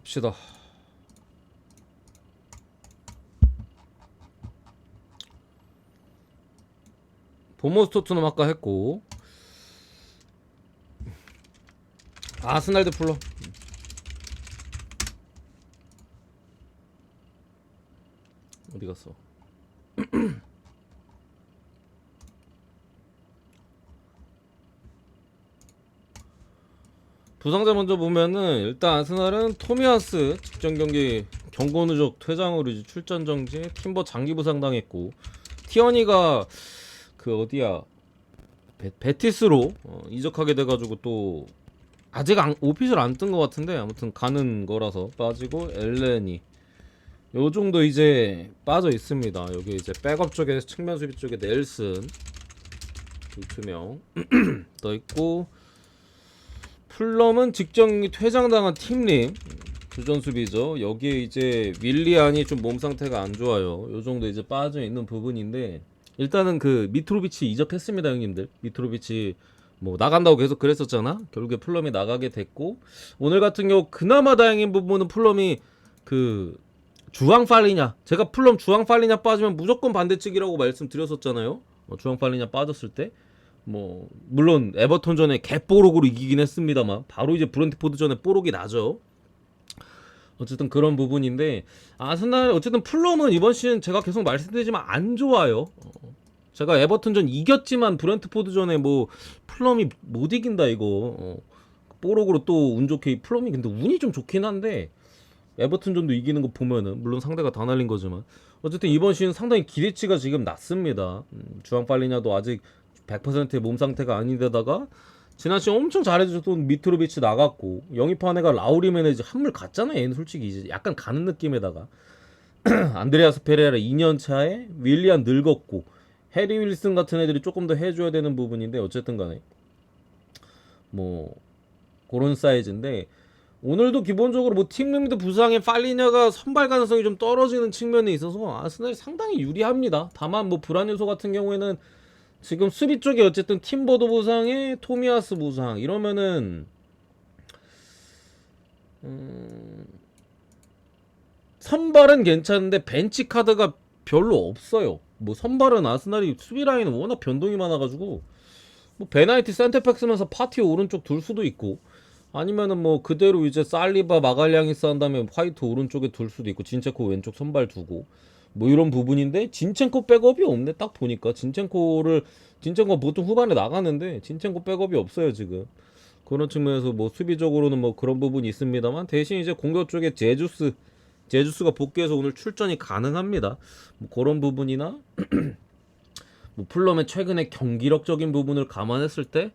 갑시다. 보모스 토트넘 아까 했고 아스날 대 풀러. 어디 갔어? 부상자 먼저 보면은 일단 아스날은 토미아스 직전 경기 경고 누적 퇴장으로 이제 출전 정지, 팀버 장기 부상 당했고 티어니가 그 어디야 베티스로 이적하게 돼가지고 또 아직 오피셜 안 뜬 것 같은데 아무튼 가는 거라서 빠지고 엘렌이 요 정도 이제 빠져 있습니다. 여기 이제 백업 쪽에 측면 수비 쪽에 넬슨 두 명 떠 있고 풀럼은 직전 퇴장당한 팀림 주전 수비죠. 여기에 이제 윌리안이 좀 몸 상태가 안 좋아요. 요 정도 이제 빠져 있는 부분인데 일단은 그 미트로비치 이적했습니다, 형님들. 미트로비치 뭐 나간다고 계속 그랬었잖아. 결국에 풀럼이 나가게 됐고 오늘 같은 경우 그나마 다행인 부분은 풀럼이 그 주앙 팔리냐, 제가 풀럼 주앙 팔리냐 빠지면 무조건 반대측이라고 말씀드렸었잖아요. 주앙 팔리냐 빠졌을 때 뭐 물론 에버턴전에 개뽀록으로 이기긴 했습니다만 바로 이제 브렌트포드전에 뽀록이 나죠. 어쨌든 그런 부분인데 아스날 어쨌든 풀럼은 이번 시즌 제가 계속 말씀드리지만 안 좋아요. 제가 에버턴전 이겼지만 브렌트포드전에 뭐 풀럼이 못 이긴다 이거. 뽀록으로 또 운 좋게 풀럼이 근데 운이 좀 좋긴 한데 에버튼전도 이기는 거 보면은 물론 상대가 다 날린 거지만 어쨌든 이번 시즌 상당히 기대치가 지금 낮습니다. 주앙 팔리냐도 아직 100%의 몸 상태가 아닌데다가 지난 시즌 엄청 잘해줬던 미트로비치 나갔고 영입한 애가 라우리 메네즈 한물 갔잖아. 얘는 솔직히 이제 약간 가는 느낌에다가 안드레아스 페레라 2년 차에 윌리안 늙었고 해리 윌슨 같은 애들이 조금 더 해줘야 되는 부분인데 어쨌든 간에 뭐 그런 사이즈인데 오늘도 기본적으로 뭐 팀림도 부상에 팔리냐가 선발 가능성이 좀 떨어지는 측면에 있어서 아스날이 상당히 유리합니다. 다만 뭐 불안 요소 같은 경우에는 지금 수비 쪽에 어쨌든 팀버도 부상에 토미아스 부상 이러면은 선발은 괜찮은데 벤치 카드가 별로 없어요. 뭐 선발은 아스날이 수비 라인은 워낙 변동이 많아가지고 뭐 베나이티 센터백 쓰면서 파티 오른쪽 둘 수도 있고 아니면은 뭐 그대로 이제 살리바 마갈량이스 한 다음에 화이트 오른쪽에 둘 수도 있고 진체코 왼쪽 선발 두고 뭐 이런 부분인데 진첸코 백업이 없네. 딱 보니까 진첸코 보통 후반에 나가는데 진첸코 백업이 없어요 지금. 그런 측면에서 뭐 수비적으로는 뭐 그런 부분이 있습니다만 대신 이제 공격 쪽에 제주스가 복귀해서 오늘 출전이 가능합니다. 뭐 그런 부분이나 뭐 풀럼의 최근의 경기력적인 부분을 감안했을 때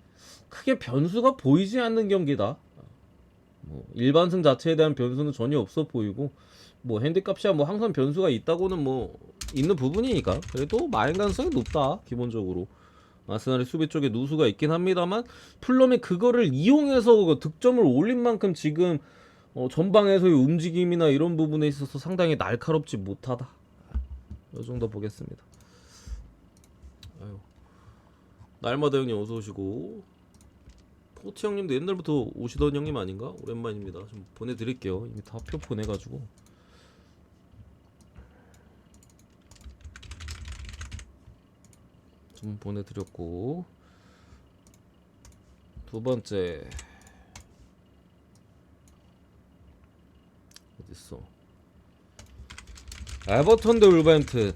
크게 변수가 보이지 않는 경기다. 뭐 일반승 자체에 대한 변수는 전혀 없어 보이고 뭐 핸디값이야 뭐 항상 변수가 있다고는 뭐 있는 부분이니까 그래도 마인 가능성이 높다. 기본적으로 아스날의 수비 쪽에 누수가 있긴 합니다만 풀럼이 그거를 이용해서 득점을 올린 만큼 지금 전방에서의 움직임이나 이런 부분에 있어서 상당히 날카롭지 못하다. 이 정도 보겠습니다. 아유. 날마다 형님 어서 오시고 포트 형님도 옛날부터 오시던 형님 아닌가? 오랜만입니다. 좀 보내드릴게요. 이미 다 표 보내가지고 좀 보내드렸고 두 번째 어딨어? 에버턴 대 울버햄튼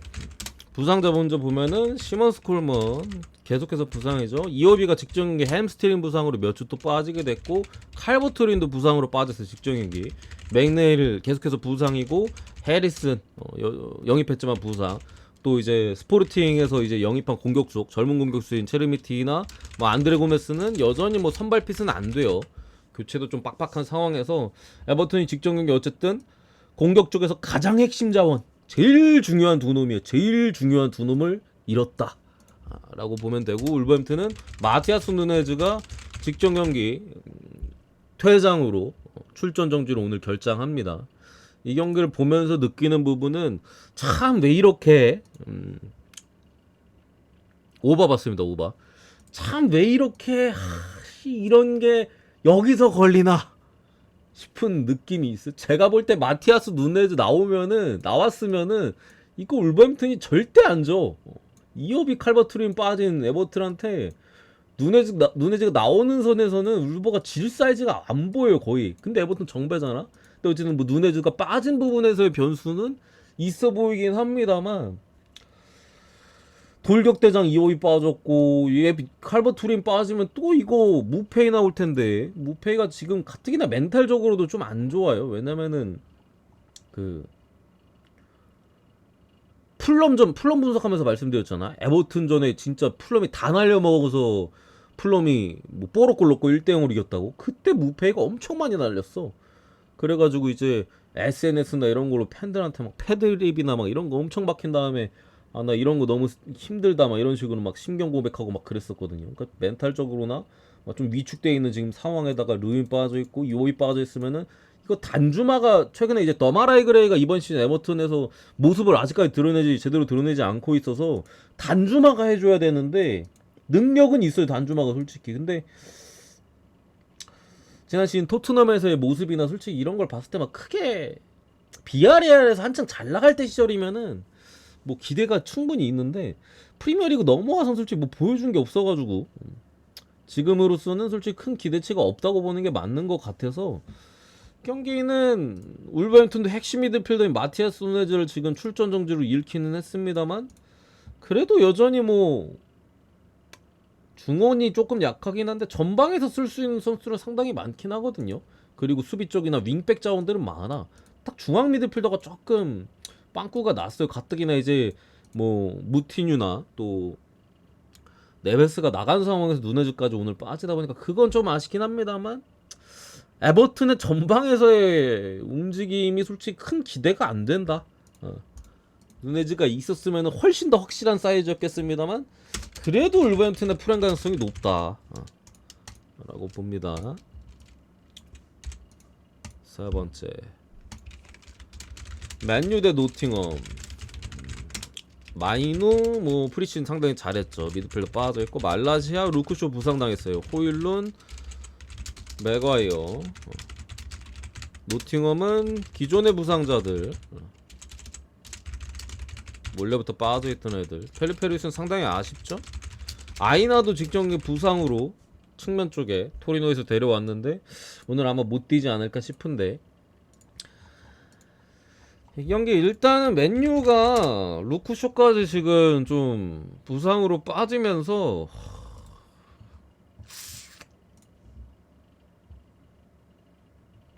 부상자 먼저 보면은 시먼스 콜먼 계속해서 부상이죠. 이어비가 직전 경기 햄스트링 부상으로 몇 주 또 빠지게 됐고 칼버트린도 부상으로 빠졌어요. 직전 경기 맥네일 계속해서 부상이고 해리슨 영입했지만 부상. 또 이제 스포르팅에서 이제 영입한 공격수 젊은 공격수인 체르미티나 뭐 안드레 고메스는 여전히 뭐 선발 핏은 안 돼요. 교체도 좀 빡빡한 상황에서 에버턴이 직전 경기 어쨌든 공격 쪽에서 가장 핵심 자원 제일 중요한 두 놈이에요. 제일 중요한 두 놈을 잃었다 라고 보면 되고 울버햄튼은 마티아스 누네즈가 직전 경기 퇴장으로 출전 정지로 오늘 결장합니다. 이 경기를 보면서 느끼는 부분은 참 왜 이렇게 오바 봤습니다. 오바 참 왜 이렇게 이런 게 여기서 걸리나 싶은 느낌이 있어. 제가 볼 때 마티아스 누네즈 나왔으면은 이거 울버햄튼이 절대 안 줘. 이어비 칼버트린 빠진 에버튼한테 누네즈가 나오는 선에서는 울버가 질 사이즈가 안 보여요 거의. 근데 에버튼 정배잖아. 근데 어쨌든 뭐 누네즈가 빠진 부분에서의 변수는 있어 보이긴 합니다만, 돌격대장 이호이 빠졌고 얘 칼버트린 빠지면 또 이거 무페이 나올 텐데, 무페이가 지금 가뜩이나 멘탈적으로도 좀 안 좋아요. 왜냐면은 그 풀럼 분석하면서 말씀드렸잖아. 에버튼전에 진짜 풀럼이 다 날려먹어서 풀럼이 뭐 뽀로골 넣고 1대0으로 이겼다고. 그때 무페이가 엄청 많이 날렸어. 그래가지고 이제 SNS나 이런 걸로 팬들한테 막 패드립이나 막 이런 거 엄청 박힌 다음에, 아 나 이런 거 너무 힘들다 막 이런 식으로 막 심경 고백하고 막 그랬었거든요. 그러니까 멘탈적으로나 좀 위축돼 있는 지금 상황에다가 르윈 빠져 있고 요이 빠져 있으면은, 이거 단주마가 최근에 이제 더마라이 그레이가 이번 시즌 에버튼에서 모습을 아직까지 제대로 드러내지 않고 있어서 단주마가 해줘야 되는데, 능력은 있어요 단주마가 솔직히. 근데 지난 시즌 토트넘에서의 모습이나 솔직히 이런 걸 봤을 때 막 크게, 비아레알에서 한창 잘 나갈 때 시절이면은 뭐 기대가 충분히 있는데, 프리미어리그 넘어와서 솔직히 뭐 보여준 게 없어가지고 지금으로서는 솔직히 큰 기대치가 없다고 보는 게 맞는 것 같아서, 경기는 울버햄튼도 핵심 미드필더인 마티아스 누네즈를 지금 출전 정지로 잃기는 했습니다만, 그래도 여전히 뭐 중원이 조금 약하긴 한데 전방에서 쓸 수 있는 선수는 상당히 많긴 하거든요. 그리고 수비 쪽이나 윙백 자원들은 많아. 딱 중앙 미드필더가 조금 빵꾸가 났어요. 가뜩이나 이제 뭐 무티뉴나 또 네베스가 나간 상황에서 누네즈까지 오늘 빠지다 보니까 그건 좀 아쉽긴 합니다만, 에버튼의 전방에서의 움직임이 솔직히 큰 기대가 안 된다. 누네즈가 있었으면 훨씬 더 확실한 사이즈였겠습니다만, 그래도 울버햄튼의 풀행 가능성이 높다 라고 봅니다. 세 번째, 맨유 대 노팅엄. 마이누 뭐 프리시즌 상당히 잘했죠. 미드필더 빠져있고, 말라시아 루크쇼 부상당했어요. 호일룬 맥과이어. 노팅엄은 기존의 부상자들 몰래부터 빠져있던 애들. 펠리페리스는 상당히 아쉽죠. 아이나도 직전에 부상으로 측면 쪽에 토리노에서 데려왔는데 오늘 아마 못 뛰지 않을까 싶은데, 이 경기 일단은 맨유가 루크쇼까지 지금 좀 부상으로 빠지면서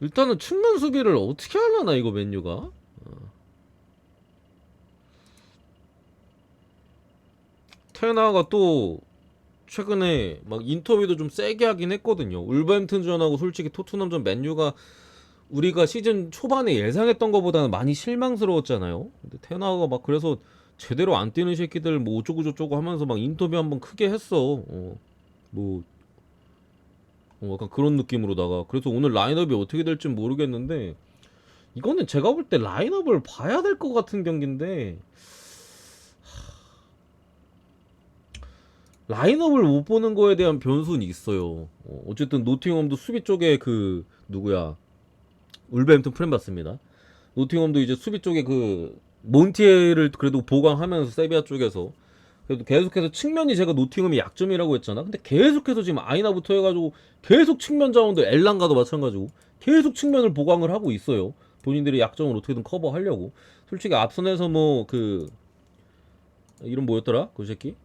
일단은 측면 수비를 어떻게 하려나 이거 맨유가. 테나가 또 최근에 막 인터뷰도 좀 세게 하긴 했거든요. 울버햄튼전하고 솔직히 토트넘전 맨유가 우리가 시즌 초반에 예상했던 것보다는 많이 실망스러웠잖아요. 근데 테나가 막 그래서 제대로 안 뛰는 새끼들 뭐 어쩌고 저쩌고 하면서 막 인터뷰 한번 크게 했어. 뭐 약간 그런 느낌으로다가. 그래서 오늘 라인업이 어떻게 될지 모르겠는데, 이거는 제가 볼 때 라인업을 봐야 될 것 같은 경기인데, 라인업을 못 보는 거에 대한 변수는 있어요. 어쨌든 노팅엄도 수비 쪽에 그 누구야, 울버햄튼 프렌 봤습니다. 노팅엄도 이제 수비 쪽에 그 몬티에를 그래도 보강하면서 세비야 쪽에서 그래도 계속해서 측면이, 제가 노팅엄이 약점이라고 했잖아. 근데 계속해서 지금 아이나부터 해가지고 계속 측면 자원들, 엘랑가도 마찬가지고 계속 측면을 보강을 하고 있어요. 본인들의 약점을 어떻게든 커버하려고. 솔직히 앞선에서 뭐 그 이름 뭐였더라 그 새끼,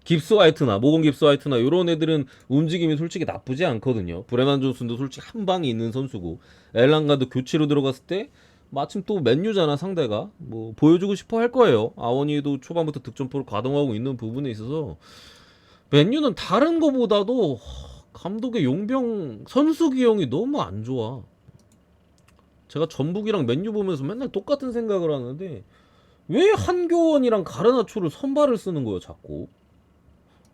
깁스 화이트나 모건 깁스 화이트나 요런 애들은 움직임이 솔직히 나쁘지 않거든요. 브레난 존슨도 솔직히 한 방이 있는 선수고, 엘랑가도 교체로 들어갔을 때 마침 또 맨유잖아 상대가, 뭐 보여주고 싶어 할 거예요. 아원이도 초반부터 득점포를 가동하고 있는 부분에 있어서 맨유는 다른 거보다도 감독의 용병 선수 기용이 너무 안 좋아. 제가 전북이랑 맨유 보면서 맨날 똑같은 생각을 하는데, 왜 한교원이랑 가르나초를 선발을 쓰는 거예요 자꾸.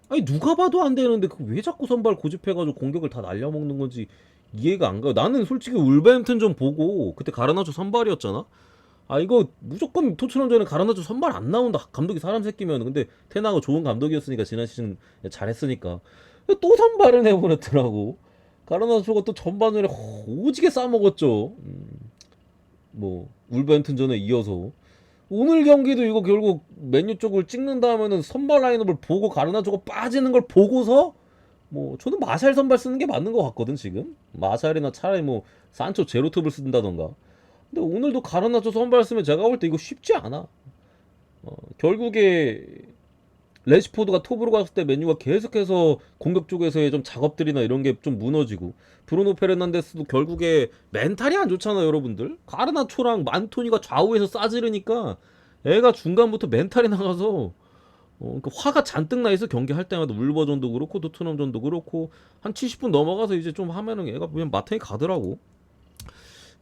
아니 누가 봐도 안 되는데 그 왜 자꾸 선발 고집해가지고 공격을 다 날려먹는 건지 이해가 안 가요. 나는 솔직히 울버햄튼 좀 보고 그때 가르나초 선발이었잖아. 아 이거 무조건 토트넘전에 가르나초 선발 안 나온다, 감독이 사람 새끼면. 근데 테나가 좋은 감독이었으니까 지난 시즌 잘했으니까 또 선발을 해버렸더라고. 가르나초가 또 전반전에 오지게 싸먹었죠. 뭐 울버햄튼전에 이어서 오늘 경기도 이거 결국 맨유 쪽을 찍는다 하면은 선발 라인업을 보고 가르나초가 빠지는 걸 보고서 뭐 저는 마샬 선발 쓰는 게 맞는 것 같거든. 지금 마샬이나 차라리 뭐 산초 제로톱을 쓴다던가. 근데 오늘도 가르나초 선발 쓰면 제가 볼 때 이거 쉽지 않아. 결국에 레시포드가 톱으로 갔을 때 맨유가 계속해서 공격 쪽에서의 좀 작업들이나 이런 게 좀 무너지고, 브루노 페르난데스도 결국에 멘탈이 안 좋잖아요 여러분들. 가르나초랑 만토니가 좌우에서 싸지르니까 애가 중간부터 멘탈이 나가서 그 화가 잔뜩 나 있어. 경기할 때마다 울버전도 그렇고 토트넘전도 그렇고 한 70분 넘어가서 이제 좀 하면은 얘가 그냥 마탱이 가더라고.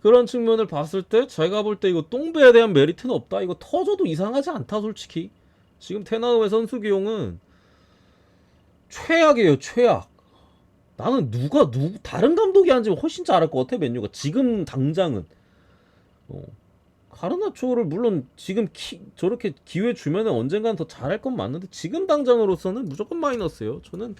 그런 측면을 봤을 때 제가 볼 때 이거 똥배에 대한 메리트는 없다. 이거 터져도 이상하지 않다 솔직히. 지금 테나우의 선수 기용은 최악이에요 최악. 나는 다른 감독이 앉으면 훨씬 잘할 것 같아 맨유가. 지금 당장은 가르나초를 물론 지금 저렇게 기회 주면은 언젠가는 더 잘할 건 맞는데 지금 당장으로서는 무조건 마이너스예요. 저는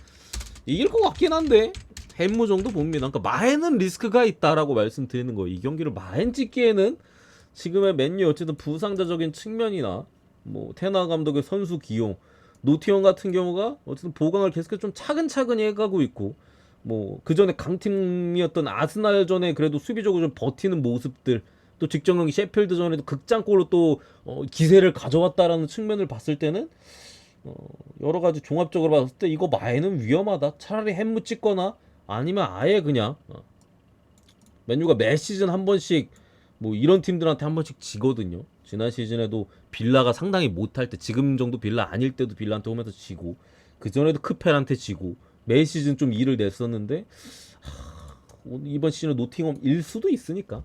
이길 것 같긴 한데 햄무 정도 봅니다. 그러니까 마에는 리스크가 있다라고 말씀드리는 거예요. 이 경기를 마엔 찍기에는 지금의 맨유 어쨌든 부상자적인 측면이나 뭐 테나 감독의 선수 기용, 노티언 같은 경우가 어쨌든 보강을 계속해서 좀 차근차근히 해가고 있고, 뭐 그전에 강팀이었던 아스날전에 그래도 수비적으로 좀 버티는 모습들, 또 직전 경기 셰필드전에도 극장골로 또 기세를 가져왔다라는 측면을 봤을 때는 여러 가지 종합적으로 봤을 때 이거 마에는 위험하다. 차라리 햄무 찍거나 아니면 아예 그냥 맨유가 매 시즌 한 번씩 뭐 이런 팀들한테 한 번씩 지거든요. 지난 시즌에도 빌라가 상당히 못할 때, 지금 정도 빌라 아닐 때도 빌라한테 오면서 지고, 그 전에도 크펠한테 지고 매 시즌 좀 일을 냈었는데 이번 시즌은 노팅엄 일 수도 있으니까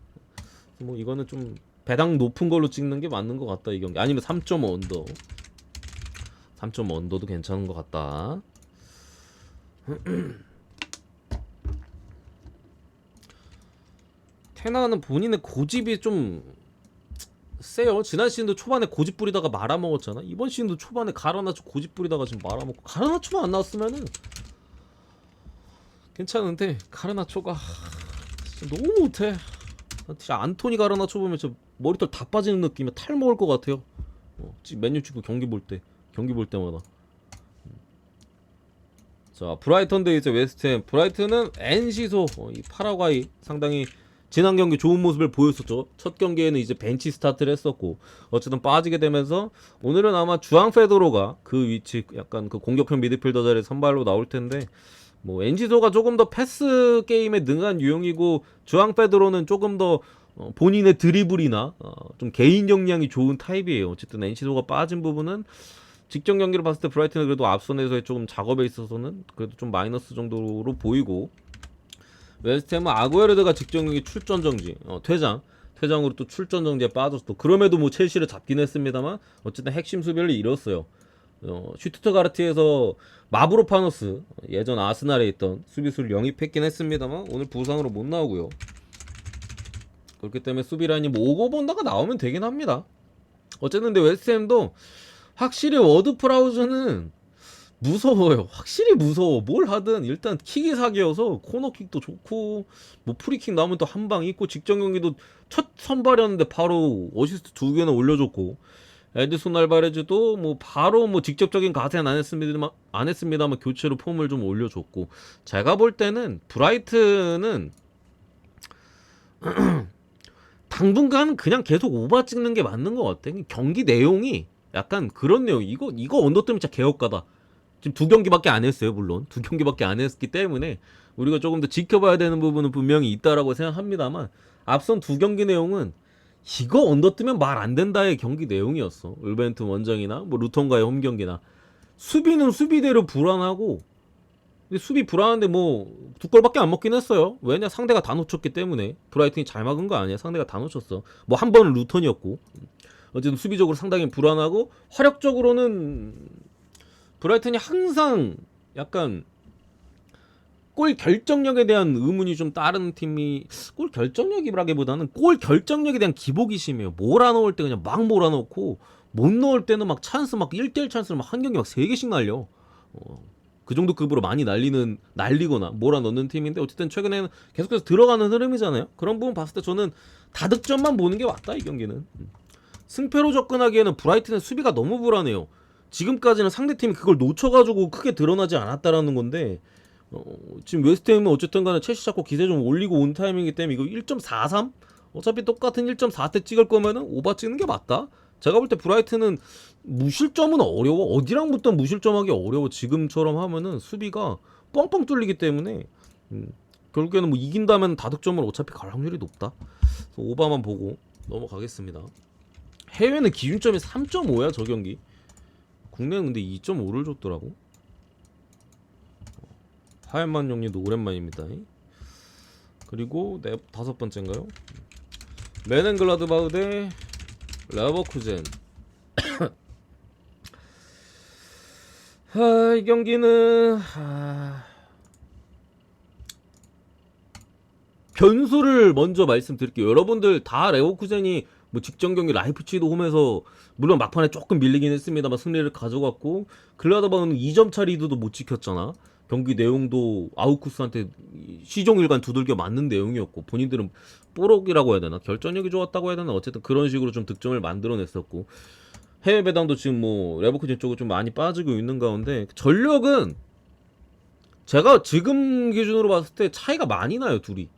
뭐 이거는 좀 배당 높은 걸로 찍는 게 맞는 것 같다 이 경기. 아니면 3.5 언더, 3.5 언더도 괜찮은 것 같다. 테나는 본인의 고집이 좀 세요. 지난 시즌도 초반에 고집 부리다가 말아먹었잖아. 이번 시즌도 초반에 가르나초 고집 부리다가 지금 말아먹고, 가르나초만 안 나왔으면은 괜찮은데 가르나초가 진짜 너무 못해. 진짜 안토니 가르나초 보면 저 머리털 다 빠지는 느낌이야. 탈 먹을 것 같아요. 맨유 축구 경기 볼 때마다. 자, 브라이턴 대 이제 웨스트햄. 브라이튼은 엔시소 이 파라과이 상당히 지난 경기 좋은 모습을 보였었죠. 첫 경기에는 이제 벤치 스타트를 했었고 어쨌든 빠지게 되면서 오늘은 아마 주앙 페도로가 그 위치 약간 그 공격형 미드필더 자리에 선발로 나올 텐데, 뭐 엔지소가 조금 더 패스 게임에 능한 유형이고 주앙 페도로는 조금 더 본인의 드리블이나 좀 개인 역량이 좋은 타입이에요. 어쨌든 엔시소가 빠진 부분은 직전 경기를 봤을 때 브라이튼은 그래도 앞선에서의 조금 작업에 있어서는 그래도 좀 마이너스 정도로 보이고, 웨스트햄은 아구에르드가 직전 경기 출전 정지, 퇴장으로 또 출전 정지에 빠졌어. 그럼에도 뭐 첼시를 잡긴 했습니다만 어쨌든 핵심 수비를 잃었어요. 슈투트가르트에서 마브로파노스, 예전 아스날에 있던 수비수를 영입했긴 했습니다만 오늘 부상으로 못 나오고요. 그렇기 때문에 수비 라인이 뭐 오고 본다가 나오면 되긴 합니다. 어쨌든 근데 웨스트햄도 확실히 워드 프라우즈는 무서워요. 확실히 무서워. 뭘 하든 일단 킥이 사기여서 코너킥도 좋고 뭐 프리킥 나오면 또 한 방 있고, 직전 경기도 첫 선발이었는데 바로 어시스트 2개나 올려줬고, 에드손 알바레즈도 뭐 바로 뭐 직접적인 가세는 안 했습니다만 교체로 폼을 좀 올려줬고, 제가 볼 때는 브라이튼은 당분간 그냥 계속 오바 찍는 게 맞는 것 같아. 경기 내용이 약간 그런 내용. 이거 언더 때문에 진짜 개혁가다. 지금 2경기밖에 안 했어요. 물론 2경기밖에 안 했기 때문에 우리가 조금 더 지켜봐야 되는 부분은 분명히 있다라고 생각합니다만, 앞선 2경기 내용은 이거 언더 뜨면 말 안 된다의 경기 내용이었어. 울버햄튼 원정이나 뭐 루턴과의 홈 경기나. 수비는 수비대로 불안하고, 근데 수비 불안한데 뭐 2골밖에 안 먹긴 했어요. 왜냐, 상대가 다 놓쳤기 때문에. 브라이튼이 잘 막은 거 아니야. 상대가 다 놓쳤어. 뭐 한 번은 루턴이었고. 어쨌든 수비적으로 상당히 불안하고, 화력적으로는 브라이튼이 항상 약간 골 결정력에 대한 의문이 좀 다른 팀이, 골 결정력이라기보다는 골 결정력에 대한 기복이 심해요. 몰아넣을 때 그냥 막 몰아넣고, 못 넣을 때는 막 찬스 막 1대1 찬스를 막 한 경기 막 3개씩 날려. 그 정도 급으로 많이 날리거나 몰아넣는 팀인데 어쨌든 최근에는 계속해서 들어가는 흐름이잖아요. 그런 부분 봤을 때 저는 다득점만 보는 게 맞다 이 경기는. 승패로 접근하기에는 브라이튼의 수비가 너무 불안해요. 지금까지는 상대팀이 그걸 놓쳐가지고 크게 드러나지 않았다라는 건데 지금 웨스트햄은 어쨌든 간에 첼시 잡고 기세 좀 올리고 온 타이밍이기 때문에 이거 1.43? 어차피 똑같은 1.4대 찍을 거면은 오바 찍는 게 맞다? 제가 볼 때 브라이튼은 무실점은 어려워. 어디랑 붙든 무실점하기 어려워. 지금처럼 하면은 수비가 뻥뻥 뚫리기 때문에 결국에는 뭐 이긴다면 다득점을 어차피 갈 확률이 높다. 오바만 보고 넘어가겠습니다. 해외는 기준점이 3.5야 저 경기. 국내는 근데 2.5를 줬더라고. 하얀만 영리도 오랜만입니다. 그리고 다섯 번째인가요? 메넨글라드바흐 대 레버쿠젠. 이 경기는 변수를 먼저 말씀드릴게요. 여러분들 다 레버쿠젠이 뭐 직전 경기 라이프치히도 홈에서 물론 막판에 조금 밀리긴 했습니다만 승리를 가져갔고 글라드바흐는 2점 차 리드도 못 지켰잖아. 경기 내용도 아우쿠스한테 시종일관 두들겨 맞는 내용이었고 본인들은 뽀록이라고 해야 되나 결정력이 좋았다고 해야 되나 어쨌든 그런 식으로 좀 득점을 만들어냈었고 해외 배당도 지금 뭐 레버쿠젠 쪽으로 좀 많이 빠지고 있는 가운데 전력은 제가 지금 기준으로 봤을 때 차이가 많이 나요 둘이.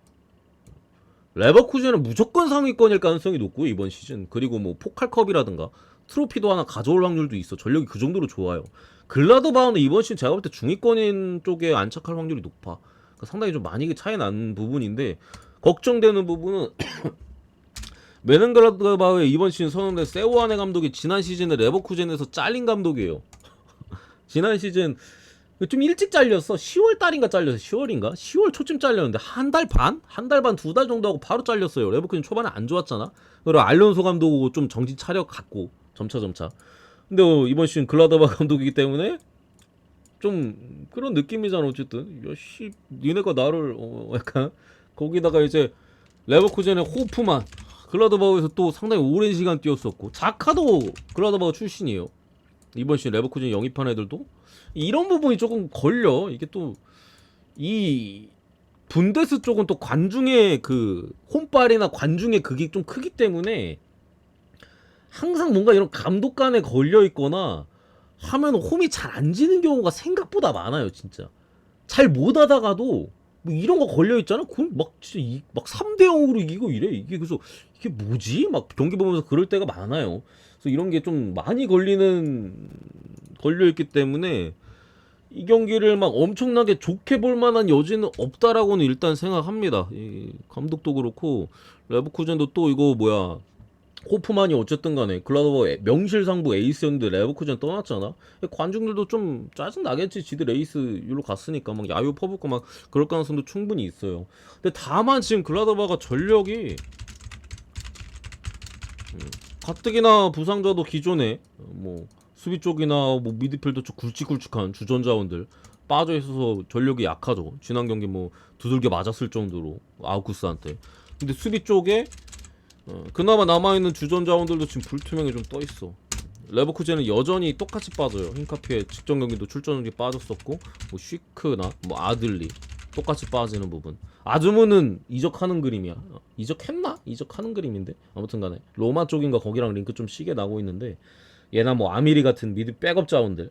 레버쿠젠은 무조건 상위권일 가능성이 높고 이번 시즌 그리고 뭐 포칼컵이라든가 트로피도 하나 가져올 확률도 있어. 전력이 그 정도로 좋아요. 글라드바흐는 이번 시즌 제가 볼 때 중위권인 쪽에 안착할 확률이 높아. 그러니까 상당히 좀 많이 차이 나는 부분인데 걱정되는 부분은 메넨글라드바흐의 이번 시즌 선언된 세오아네 감독이 지난 시즌에 레버쿠젠에서 잘린 감독이에요. 지난 시즌 좀 일찍 잘렸어. 10월 달인가 잘렸어. 10월인가? 10월 초쯤 잘렸는데 한 달 반? 한 달 반, 두 달 정도 하고 바로 잘렸어요. 레버쿠젠 초반에 안 좋았잖아. 그리고 알론소 감독하고 좀 정신 차려 갖고 점차. 근데 이번 시즌 글라드바흐 감독이기 때문에 좀 그런 느낌이잖아. 어쨌든 야씨 니네가 나를 약간 거기다가 이제 레버쿠젠의 호프만 글라드바흐에서 또 상당히 오랜 시간 뛰었었고 자카도 글라드바흐 출신이에요. 이번 시즌 레버쿠젠 영입한 애들도 이런 부분이 조금 걸려. 이게 또 이 분데스 쪽은 또 관중의 그 홈빨이나 관중의 그게 좀 크기 때문에 항상 뭔가 이런 감독 간에 걸려 있거나 하면 홈이 잘 안 지는 경우가 생각보다 많아요, 진짜. 잘 못 하다가도 뭐 이런 거 걸려 있잖아. 그럼 막 진짜 막 3대 0으로 이기고 이래. 이게 그래서 이게 뭐지? 막 경기 보면서 그럴 때가 많아요. 그래서 이런 게 좀 많이 걸려 있기 때문에 이 경기를 막 엄청나게 좋게 볼 만한 여지는 없다라고는 일단 생각합니다. 이 감독도 그렇고 레버쿠젠도 또 이거 뭐야 호프만이 어쨌든 간에 글라드바흐 명실상부 에이스였는데 레버쿠젠 떠났잖아. 관중들도 좀 짜증 나겠지. 지들 에이스로 갔으니까 막 야유 퍼붓고 막 그럴 가능성도 충분히 있어요. 근데 다만 지금 글라드바흐가 전력이 가뜩이나 부상자도 기존에 뭐 수비 쪽이나 뭐 미드필더 쪽 굵직굵직한 주전 자원들 빠져 있어서 전력이 약하죠. 지난 경기 뭐 두들겨 맞았을 정도로 아우쿠스한테. 근데 수비 쪽에 그나마 남아있는 주전 자원들도 지금 불투명에 좀 떠있어. 레버쿠젠은 여전히 똑같이 빠져요. 힌카피에 직전 경기도 출전 경기 빠졌었고 뭐 쉬크나 뭐 아들리 똑같이 빠지는 부분. 아즈무는 이적하는 그림이야. 이적했나? 이적하는 그림인데 아무튼 간에 로마 쪽인가 거기랑 링크 좀 시게 나고 있는데 얘나 뭐 아미리 같은 미드 백업 자원들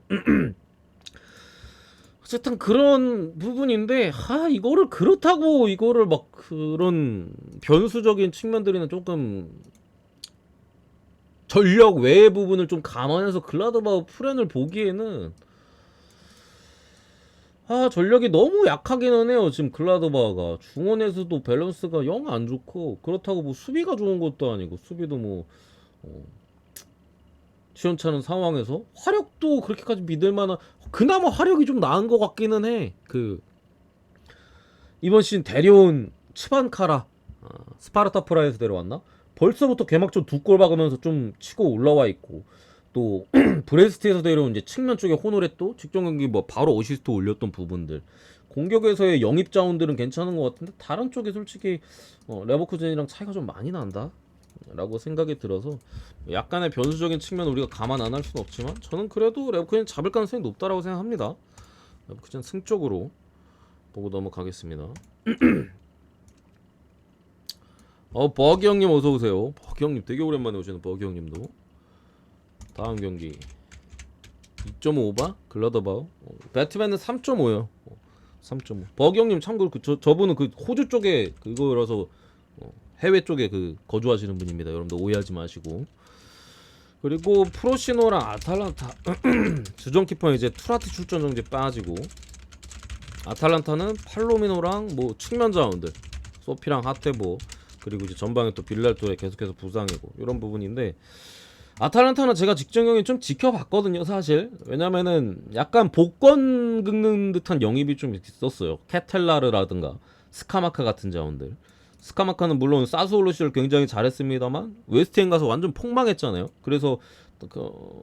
어쨌든 그런 부분인데 이거를 그렇다고 이거를 막 그런 변수적인 측면들이나 조금 전력 외의 부분을 좀 감안해서 글라드바흐 프렌을 보기에는 전력이 너무 약하기는 해요. 지금 글라드바흐가 중원에서도 밸런스가 영 안 좋고 그렇다고 뭐 수비가 좋은 것도 아니고 수비도 뭐 시원찮은 상황에서 화력도 그렇게까지 믿을 만한 그나마 화력이 좀 나은 것 같기는 해. 그 이번 시즌 데려온 츠반카라 스파르타 프라에서 데려왔나? 벌써부터 개막전 2골 박으면서 좀 치고 올라와 있고 또 브레스트에서 데려온 이제 측면 쪽에 호노레또 직전 경기 뭐 바로 어시스트 올렸던 부분들 공격에서의 영입 자원들은 괜찮은 것 같은데 다른 쪽에 솔직히 레버쿠젠이랑 차이가 좀 많이 난다 라고 생각이 들어서 약간의 변수적인 측면 우리가 감안 안 할 수는 없지만 저는 그래도 레버쿠젠 잡을 가능성이 높다라고 생각합니다. 레버쿠젠 승 쪽으로 보고 넘어가겠습니다. 버기 형님 어서 오세요. 버기 형님 되게 오랜만에 오시는 버기 형님도. 다음 경기 2.5바 글라더바우. 배트맨은 3.5요. 3.5. 버기 형님 참고로 저분은 그 호주 쪽에 그거라서 해외 쪽에 그 거주하시는 분입니다. 여러분들 오해하지 마시고. 그리고 프로시노랑 아탈란타 주전 키퍼 이제 투라티 출전 정지 빠지고, 아탈란타는 팔로미노랑 뭐 측면 자원들 소피랑 하테보, 그리고 이제 전방에 또 빌랄토에 계속해서 부상이고 이런 부분인데, 아탈란타는 제가 직전 경기 좀 지켜봤거든요 사실. 왜냐면은 약간 복권 긁는 듯한 영입이 좀 있었어요. 캐텔라르라든가 스카마카 같은 자원들. 스카마카는 물론 사스올로 시절 굉장히 잘했습니다만 웨스트햄 가서 완전 폭망했잖아요. 그래서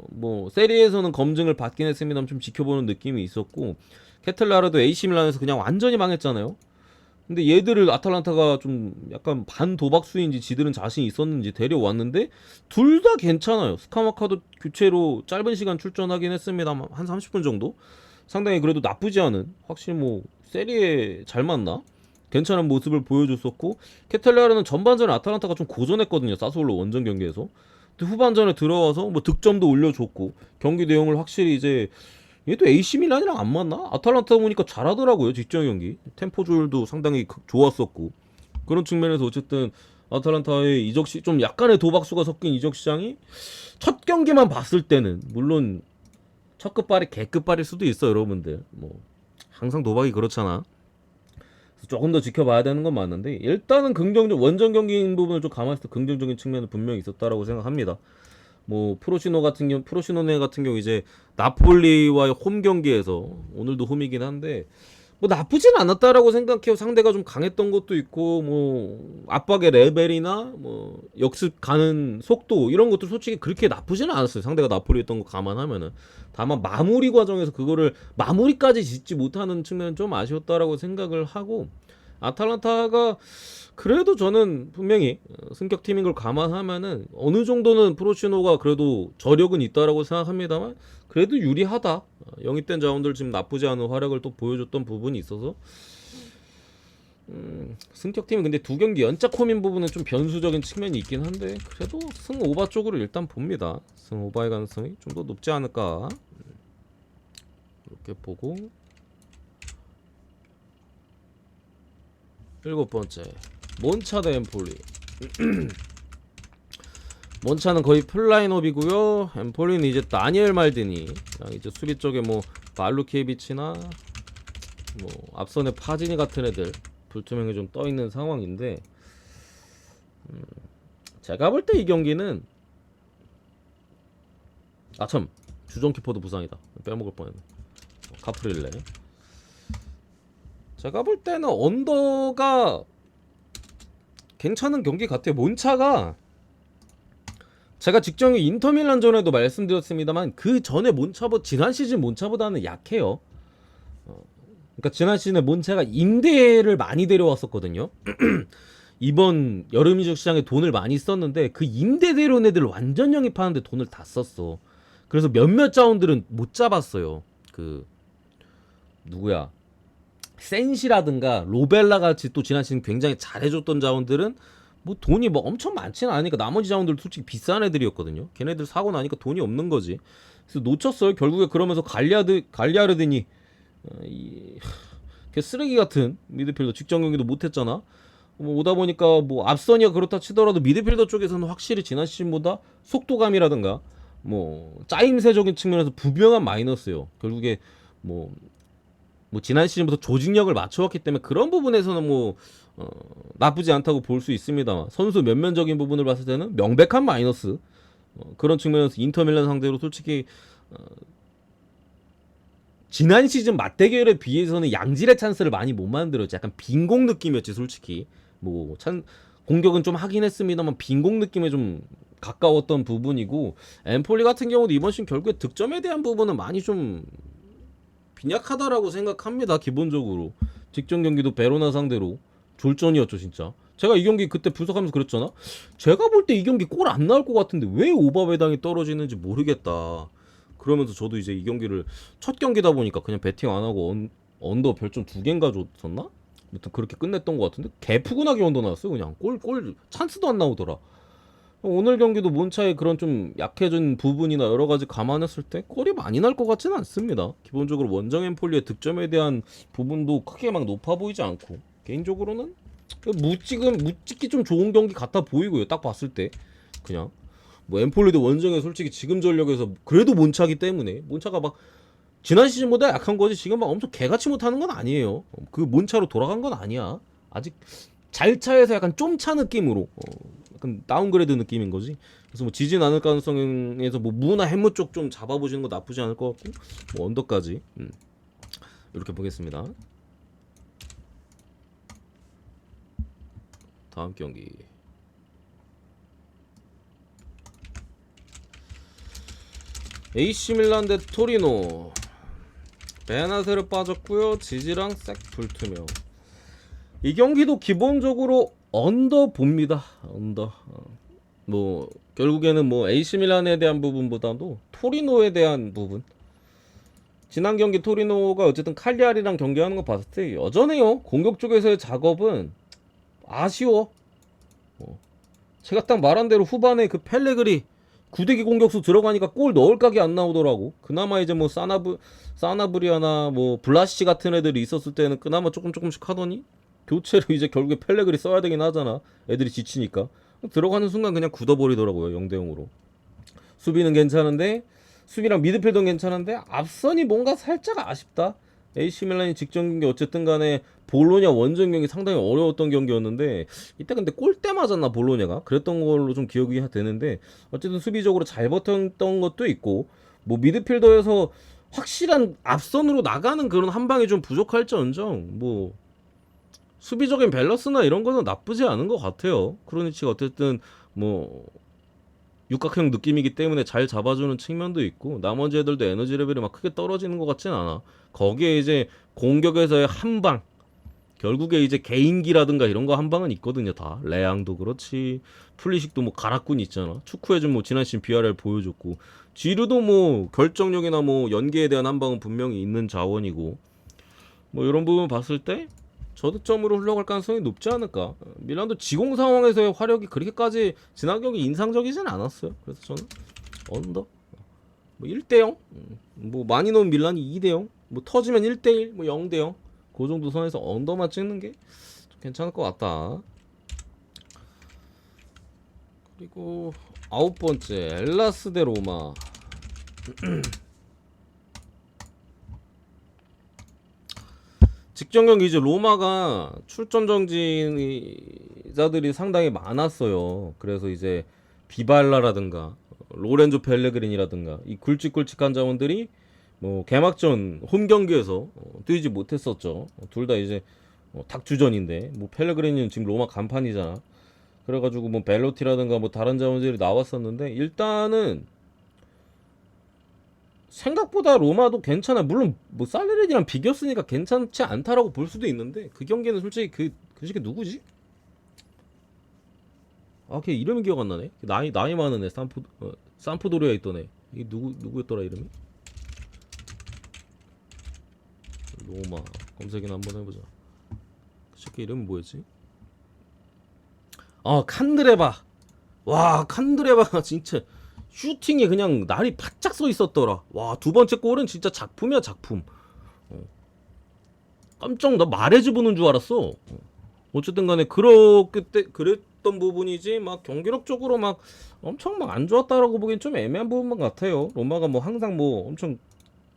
뭐 세리에서는 검증을 받긴 했습니다만 좀 지켜보는 느낌이 있었고, 캐텔라르도 AC 밀란에서 그냥 완전히 망했잖아요. 근데 얘들을 아탈란타가 좀 약간 반도박수인지 지들은 자신 있었는지 데려왔는데 둘 다 괜찮아요. 스카마카도 교체로 짧은 시간 출전하긴 했습니다만 한 30분 정도? 상당히 그래도 나쁘지 않은, 확실히 뭐 세리에 잘 맞나? 괜찮은 모습을 보여줬었고, 캐텔라르는 전반전에 아탈란타가 좀 고전했거든요. 사스올로 원정 경기에서. 근데 후반전에 들어와서 뭐 득점도 올려줬고, 경기 내용을 확실히 이제, 얘도 AC 밀란이랑 안 맞나? 아탈란타 보니까 잘하더라고요. 직전 경기 템포 조율도 상당히 좋았었고, 그런 측면에서 어쨌든 아탈란타의 이적시 좀 약간의 도박수가 섞인 이적 시장이 첫 경기만 봤을 때는 물론 첫 끝발이 개끝발일 수도 있어 여러분들. 뭐 항상 도박이 그렇잖아. 조금 더 지켜봐야 되는 건 맞는데, 일단은 긍정적 원정 경기인 부분을 좀 감안했을 때 긍정적인 측면은 분명히 있었다라고 생각합니다. 뭐 프로시노네 같은 경우 이제 나폴리와의 홈 경기에서, 오늘도 홈이긴 한데 뭐 나쁘진 않았다라고 생각해요. 상대가 좀 강했던 것도 있고, 뭐 압박의 레벨이나 뭐 역습 가는 속도 이런 것도 솔직히 그렇게 나쁘지는 않았어요. 상대가 나폴리였던 거 감안하면은. 다만 마무리 과정에서 그거를 마무리까지 짓지 못하는 측면은 좀 아쉬웠다라고 생각을 하고, 아탈란타가 그래도 저는 분명히 승격팀인 걸 감안하면은 어느 정도는 프로시노가 그래도 저력은 있다라고 생각합니다만 그래도 유리하다. 영입된 자원들 지금 나쁘지 않은 활약을 또 보여줬던 부분이 있어서, 승격팀이 근데 두 경기 연짝 홈인 부분은 좀 변수적인 측면이 있긴 한데 그래도 승 오바 쪽으로 일단 봅니다. 승 오바의 가능성이 좀 더 높지 않을까 이렇게 보고, 7번째 몬차 대 엠폴리. 몬차는 거의 플라인업이고요. 엠폴리는 이제 다니엘 말디니, 이제 수비 쪽에 뭐 발루케비치나 뭐 앞선에 파지니 같은 애들 불투명이 좀 떠 있는 상황인데, 제가 볼 때 이 경기는 참 주전 키퍼도 부상이다. 빼먹을 뻔했네. 카프릴레. 제가 볼 때는 언더가 괜찮은 경기 같아요. 몬차가 제가 직전에 인터밀란 전에도 말씀드렸습니다만 그 전에 지난 시즌 몬차보다는 약해요. 그러니까 지난 시즌에 몬차가 임대를 많이 데려왔었거든요. 이번 여름 이적 시장에 돈을 많이 썼는데 그 임대 데려온 애들 완전 영입하는데 돈을 다 썼어. 그래서 몇몇 자원들은 못 잡았어요. 그 누구야? 센시라든가 로벨라 같이 또 지난 시즌 굉장히 잘해줬던 자원들은 뭐 돈이 뭐 엄청 많지는 않으니까 나머지 자원들 솔직히 비싼 애들이었거든요. 걔네들 사고 나니까 돈이 없는 거지. 그래서 놓쳤어요. 결국에 그러면서 갈리아르드니 걔 쓰레기 같은 미드필더 직전 경기도 못했잖아. 뭐 오다 보니까 뭐 앞선이야 그렇다 치더라도 미드필더 쪽에서는 확실히 지난 시즌보다 속도감이라든가 뭐 짜임새적인 측면에서 부명한 마이너스요. 결국에 뭐 지난 시즌부터 조직력을 맞춰왔기 때문에 그런 부분에서는 뭐 나쁘지 않다고 볼 수 있습니다. 선수 면면적인 부분을 봤을 때는 명백한 마이너스. 그런 측면에서 인터밀란 상대로 솔직히 지난 시즌 맞대결에 비해서는 양질의 찬스를 많이 못 만들었지. 약간 빈공 느낌이었지 솔직히. 뭐 공격은 좀 하긴 했습니다만 빈공 느낌에 좀 가까웠던 부분이고, 엠폴리 같은 경우도 이번 시즌 결국에 득점에 대한 부분은 많이 좀 빈약하다라고 생각합니다. 기본적으로 직전 경기도 베로나 상대로 졸전이었죠 진짜. 제가 이 경기 그때 분석하면서 그랬잖아. 제가 볼 때 이 경기 골 안 나올 것 같은데 왜 오바베당이 떨어지는지 모르겠다. 그러면서 저도 이제 이 경기를 첫 경기다 보니까 그냥 배팅 안 하고 언더 별점 2개인가 줬었나? 아무튼 그렇게 끝냈던 것 같은데 개푸근하게 언더 나왔어요. 그냥 골 찬스도 안 나오더라. 오늘 경기도 몬차의 그런 좀 약해진 부분이나 여러 가지 감안했을 때 골이 많이 날 것 같지는 않습니다. 기본적으로 원정 엠폴리의 득점에 대한 부분도 크게 막 높아 보이지 않고 개인적으로는 무찍기 좀 좋은 경기 같아 보이고요. 딱 봤을 때 그냥 뭐 엠폴리도 원정에 솔직히 지금 전력에서 그래도 몬차기 때문에 몬차가 막 지난 시즌보다 약한 거지 지금 막 엄청 개같이 못하는 건 아니에요. 그 몬차로 돌아간 건 아니야. 아직 잘 차에서 약간 좀 차 느낌으로 약간 다운그레이드 느낌인 거지. 그래서 뭐 지진 않을 가능성에서 뭐 무나 햄무 쪽 좀 잡아보시는 거 나쁘지 않을 것 같고 뭐 언더까지 이렇게 보겠습니다. 다음 경기 AC 밀란 대 토리노. 베나세르 빠졌고요. 지지랑 색 불투명. 이 경기도 기본적으로 언더 봅니다. 언더. 뭐 결국에는 뭐 AC 밀란에 대한 부분보다도 토리노에 대한 부분. 지난 경기 토리노가 어쨌든 칼리아리랑 경기하는 거 봤을 때 여전해요. 공격 쪽에서의 작업은 아쉬워. 제가 딱 말한 대로 후반에 그 펠레그리 구대기 공격수 들어가니까 골 넣을 각이 안 나오더라고. 그나마 이제 뭐 사나브리아나 뭐 블라시치 같은 애들이 있었을 때는 그나마 조금씩 하더니 교체로 이제 결국에 펠레그리 써야 되긴 하잖아. 애들이 지치니까. 들어가는 순간 그냥 굳어버리더라고요. 0대 0으로. 수비는 괜찮은데 수비랑 미드필더는 괜찮은데 앞선이 뭔가 살짝 아쉽다. AC 밀란이 직전 경기 어쨌든 간에 볼로냐 원정 경기 상당히 어려웠던 경기였는데 이때 근데 골대 맞았나 볼로냐가 그랬던 걸로 좀 기억이 되는데 어쨌든 수비적으로 잘 버텼던 것도 있고 뭐 미드필더에서 확실한 앞선으로 나가는 그런 한 방이 좀 부족할지언정 뭐 수비적인 밸런스나 이런 거는 나쁘지 않은 것 같아요. 크로니치가 어쨌든 뭐 육각형 느낌이기 때문에 잘 잡아주는 측면도 있고 나머지 애들도 에너지 레벨이 막 크게 떨어지는 것 같진 않아. 거기에 이제 공격에서의 한방 결국에 이제 개인기라든가 이런 거 한 방은 있거든요. 다 레앙도 그렇지 플리식도 뭐 가락군 있잖아. 축구에 좀 뭐 지난 시즌 BRL 보여줬고 지르도 뭐 결정력이나 뭐 연계에 대한 한 방은 분명히 있는 자원이고 뭐 이런 부분 봤을 때 저득점으로 흘러갈 가능성이 높지 않을까. 밀란도 지공 상황에서의 화력이 그렇게까지 지난 경기 인상적이진 않았어요. 그래서 저는 언더 뭐 1대0 뭐 많이 넣은 밀란이 2대0 뭐 터지면 1대1 뭐 0대0 그 정도 선에서 언더만 찍는 게 괜찮을 것 같다. 그리고 9번째 엘라스 대 로마. 직전 경기 이제 로마가 출전 정지자들이 상당히 많았어요. 그래서 이제 비발라라든가 로렌조 펠레그린이라든가 이 굵직굵직한 자원들이 뭐 개막전 홈 경기에서 뛰지 못했었죠. 둘 다 이제 닭주전인데 뭐 펠레그린은 지금 로마 간판이잖아. 그래가지고 뭐 벨로티라든가 뭐 다른 자원들이 나왔었는데 일단은 생각보다 로마도 괜찮아. 물론 뭐 살레르니랑 비겼으니까 괜찮지 않다라고 볼 수도 있는데 그 경기는 솔직히 그 새끼 누구지? 아, 걔 이름이 기억 안 나네. 나이 많은 애 산푸도리아에 있던 애. 이게 누구였더라 이름이? 로마 검색이나 한번 해보자. 그 새끼 이름은 뭐였지? 아, 칸드레바. 와, 칸드레바가 진짜 슈팅이 그냥 날이 바짝 서 있었더라. 와, 두 번째 골은 진짜 작품이야, 작품. 깜짝 나 마레즈 보는 줄 알았어. 어쨌든 간에 그랬던 부분이지 막 경기력적으로 막 엄청 막 안 좋았다라고 보기엔 좀 애매한 부분 같아요. 로마가 뭐 항상 뭐 엄청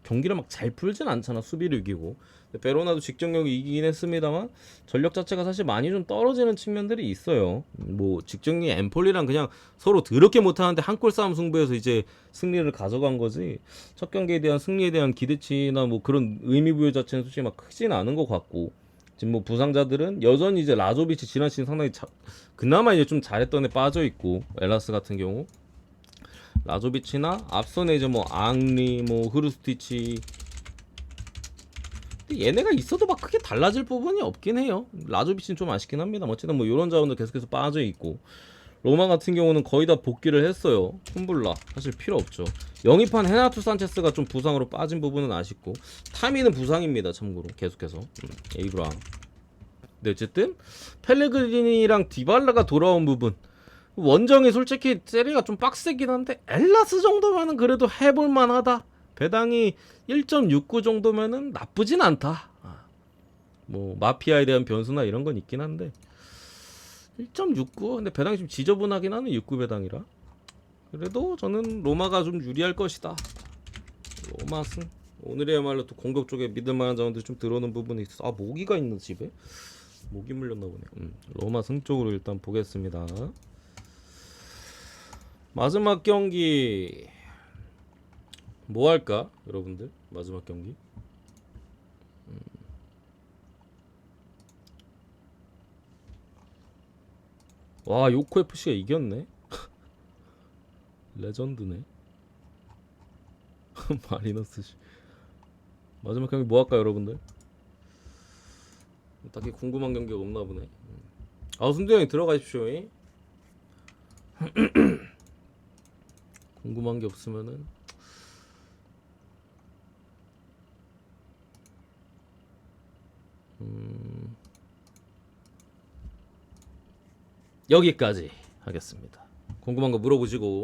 경기를 막 잘 풀진 않잖아. 수비를 이기고. 베로나도 직전력이 이기긴 했습니다만 전력 자체가 사실 많이 좀 떨어지는 측면들이 있어요. 뭐 직전이 엠폴리랑 그냥 서로 더럽게 못하는데 한 골 싸움 승부에서 이제 승리를 가져간 거지. 첫 경기에 대한 승리에 대한 기대치나 뭐 그런 의미 부여 자체는 솔직히 막 크진 않은 것 같고 지금 뭐 부상자들은 여전히 이제 라조비치 지난 시즌 상당히 그나마 이제 좀 잘했던 애 빠져 있고 엘라스 같은 경우 라조비치나 앞선에 이제 뭐 앙리 뭐 흐르스티치 근데 얘네가 있어도 막 크게 달라질 부분이 없긴 해요. 라조비치는 좀 아쉽긴 합니다. 어쨌든 뭐 이런 자원들 계속해서 빠져 있고 로마 같은 경우는 거의 다 복귀를 했어요. 쿰블라 사실 필요 없죠. 영입한 헤나투 산체스가 좀 부상으로 빠진 부분은 아쉽고, 타미는 부상입니다. 참고로 계속해서 에이브람. 근데 어쨌든 펠레그리니랑 디발라가 돌아온 부분, 원정이 솔직히 세리가 좀 빡세긴 한데 엘라스 정도면은 그래도 해볼만하다. 배당이 1.69 정도면은 나쁘진 않다. 뭐 마피아에 대한 변수나 이런 건 있긴 한데 1.69 근데 배당이 좀 지저분하긴 하네. 69 배당이라. 그래도 저는 로마가 좀 유리할 것이다. 로마 승. 오늘이야말로 또 공격 쪽에 믿을만한 자원들이 좀 들어오는 부분이 있어. 아, 모기가 있는 집에? 모기 물렸나 보네. 로마 승 쪽으로 일단 보겠습니다. 마지막 경기 뭐 할까? 여러분들 마지막 경기 와, 요코 FC가 이겼네. 레전드네. 마리너스 씨. 마지막 경기 뭐 할까 여러분들? 딱히 궁금한 경기가 없나 보네. 아, 순두 형이 들어가십시오. 궁금한 게 없으면은 여기까지 하겠습니다. 궁금한 거 물어보시고